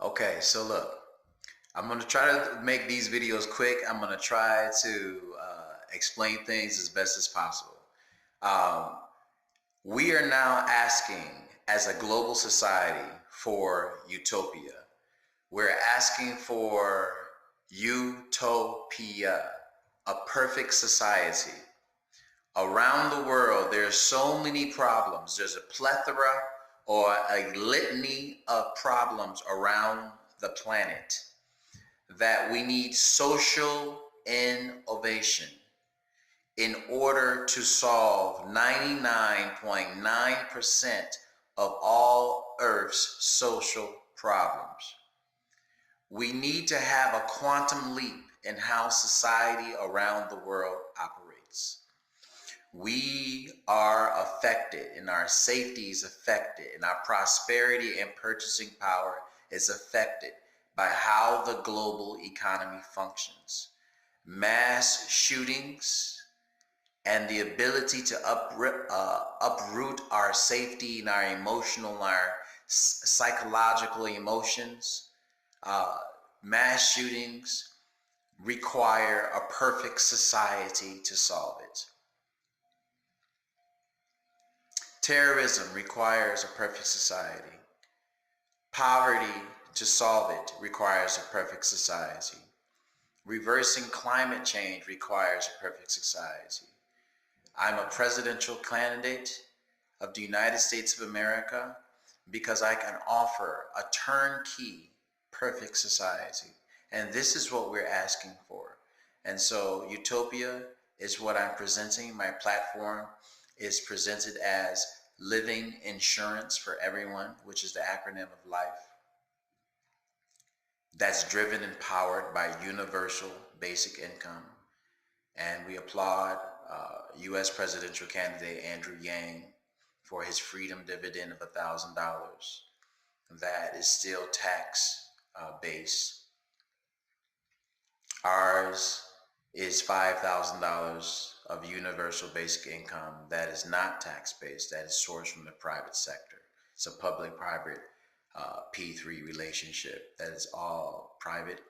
Okay, so look, I'm gonna try to make these videos quick. I'm gonna try to explain things as best as possible. Um, we are now asking, as a global society, for utopia. We're asking for utopia, a perfect society. Around the world, there are so many problems. There's a plethora or a litany of problems around the planet that we need social innovation in order to solve 99.9% of all Earth's social problems. We need to have a quantum leap in how society around the world operates. We are affected, and our safety is affected, and our prosperity and purchasing power is affected by how the global economy functions. Mass shootings and the ability to uproot our safety and our emotional and our psychological emotions. Mass shootings require a perfect society to solve it. Terrorism requires a perfect society. Poverty, to solve it, requires a perfect society. Reversing climate change requires a perfect society. I'm a presidential candidate of the United States of America because I can offer a turnkey perfect society. And this is what we're asking for. And so utopia is what I'm presenting. My platform is presented as living insurance for everyone, which is the acronym of LIFE. That's driven and powered by universal basic income. And we applaud U.S. presidential candidate Andrew Yang for his freedom dividend of $1,000. That is still tax based. Ours is $5,000 of universal basic income that is not tax based, that is sourced from the private sector. It's a public private P3 relationship that is all private,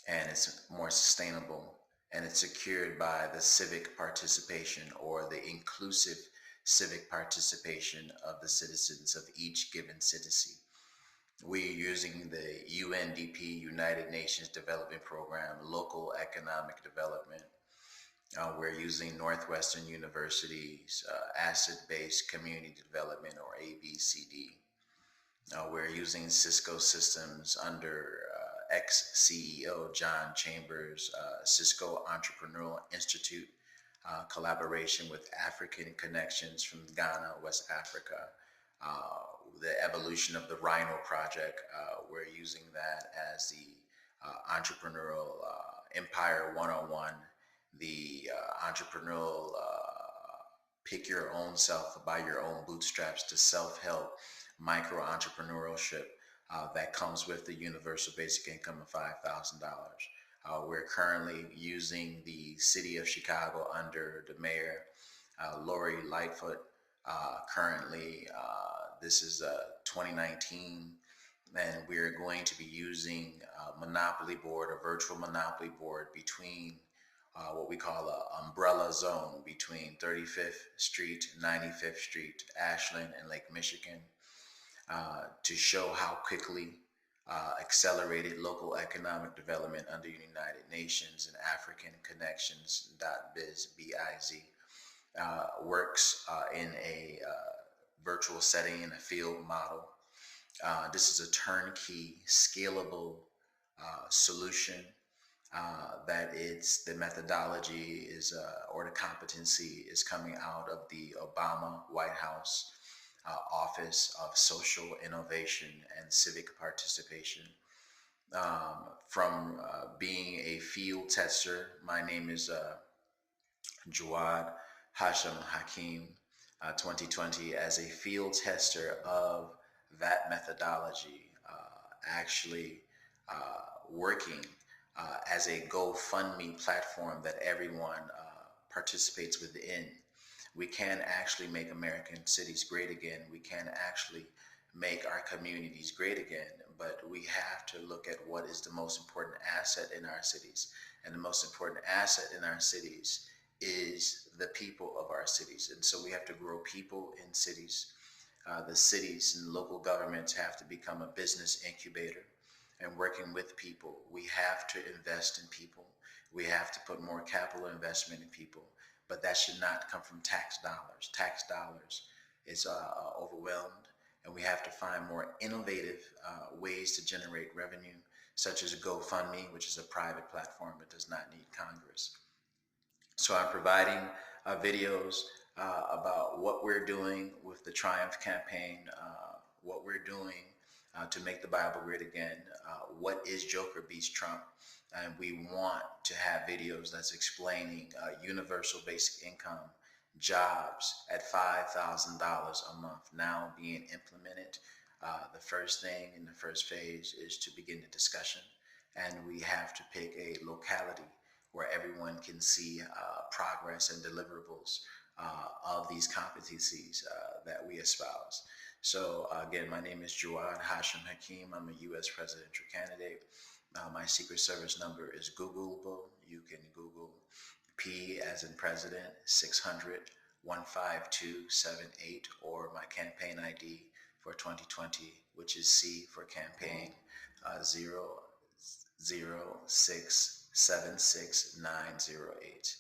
and it's more sustainable, and it's secured by the civic participation or the inclusive civic participation of the citizens of each given city. We're using the UNDP, United Nations Development Program, local economic development. We're using Northwestern University's asset-based community development, or ABCD. We're using Cisco systems under ex-CEO John Chambers' Cisco Entrepreneurial Institute, collaboration with African Connections from Ghana, West Africa. The evolution of the Rhino Project, we're using that as the entrepreneurial Empire 101, the entrepreneurial pick your own self by your own bootstraps to self-help micro entrepreneurship that comes with the universal basic income of $5,000. We're currently using the city of Chicago under the mayor, Lori Lightfoot. Currently, this is 2019, and we're going to be using a monopoly board, a virtual monopoly board between what we call an umbrella zone between 35th Street, 95th Street, Ashland, and Lake Michigan, to show how quickly accelerated local economic development under the United Nations and African Connections.biz, B-I-Z, works in a virtual setting in a field model. This is a turnkey, scalable solution that it's the methodology is or the competency is coming out of the Obama White House Office of Social Innovation and Civic Participation. From being a field tester, my name is JAWAD HASHEM HAKEEM 2020, as a field tester of that methodology, actually working as a GoFundMe platform that everyone participates within. We can actually make American cities great again. We can actually make our communities great again, but we have to look at what is the most important asset in our cities. And the most important asset in our cities is the people of our cities. And so we have to grow people in cities. The cities and local governments have to become a business incubator and working with people. We have to invest in people. We have to put more capital investment in people, but that should not come from tax dollars. Tax dollars is overwhelmed, and we have to find more innovative ways to generate revenue, such as GoFundMe, which is a private platform that does not need Congress. So I'm providing videos about what we're doing with the Triumph campaign, what we're doing to make the Bible great again, what is Joker beats Trump. And we want to have videos that's explaining universal basic income, jobs at $5,000 a month now being implemented. The first thing in the first phase is to begin the discussion, and we have to pick a locality where everyone can see progress and deliverables of these competencies that we espouse. So again, my name is JAWAD HAKEEM. I'm a U.S. presidential candidate. My Secret Service number is Googleable. You can Google P as in President 600-15278, or my campaign ID for 2020, which is C for campaign 006766908.